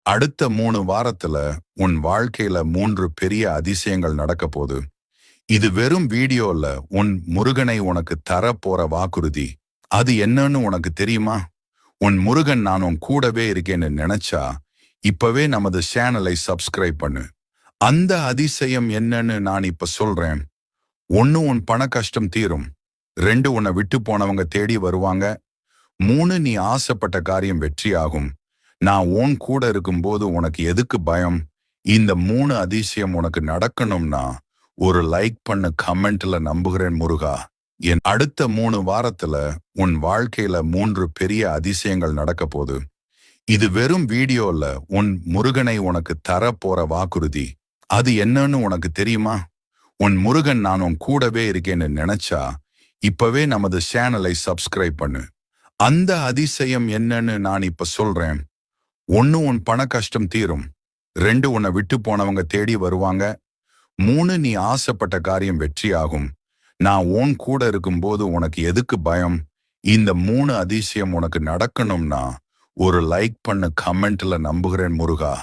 அடுத்த 3 வாரத்துல உன் வாழ்க்கையில 3 பெரிய அதிசயங்கள் நடக்க போகுது. இது வெறும் வீடியோ இல்ல, உன் முருகனை உனக்கு தர போற வாக்குறுதி. அது என்னன்னு உனக்கு தெரியுமா? உன் முருகன் நான் உன் கூடவே இருக்கேன்னு நினைச்சா இப்பவே நமது சேனலை சப்ஸ்கிரைப் பண்ணு. அந்த அதிசயம் என்னன்னு நான் இப்ப சொல்றேன். 1, உன் பண கஷ்டம் தீரும். 2, உன்னை விட்டு போனவங்க தேடி வருவாங்க. 3, நீ ஆசைப்பட்ட காரியம் வெற்றியாகும். நான் உன் கூட இருக்கும்போது உனக்கு எதுக்கு பயம்? இந்த 3 அதிசயம் உனக்கு நடக்கணும்னா ஒரு லைக் பண்ணு, கமெண்ட்ல நம்புகிறேன் முருகா. என் அடுத்த 3 வாரத்துல உன் வாழ்க்கையில 3 பெரிய அதிசயங்கள் நடக்க போகுது. இது வெறும் வீடியோ இல்ல, உன் முருகனை உனக்கு தர போற வாக்குறுதி. அது என்னன்னு உனக்கு தெரியுமா? உன் முருகன் நான் உன் கூடவே இருக்கேன்னு நினைச்சா இப்பவே நமது சேனலை சப்ஸ்கிரைப் பண்ணு. அந்த அதிசயம் என்னன்னு நான் இப்ப சொல்றேன். 1, உன் பண கஷ்டம் தீரும். 2, உன்னை விட்டு போனவங்க தேடி வருவாங்க. 3, நீ ஆசைப்பட்ட காரியம் வெற்றியாகும். நான் உன் கூட இருக்கும்போது உனக்கு எதுக்கு பயம்? இந்த 3 அதிசயம் உனக்கு நடக்கணும்னா ஒரு லைக் பண்ணு, கமெண்ட்ல நம்புகிறேன் முருகா.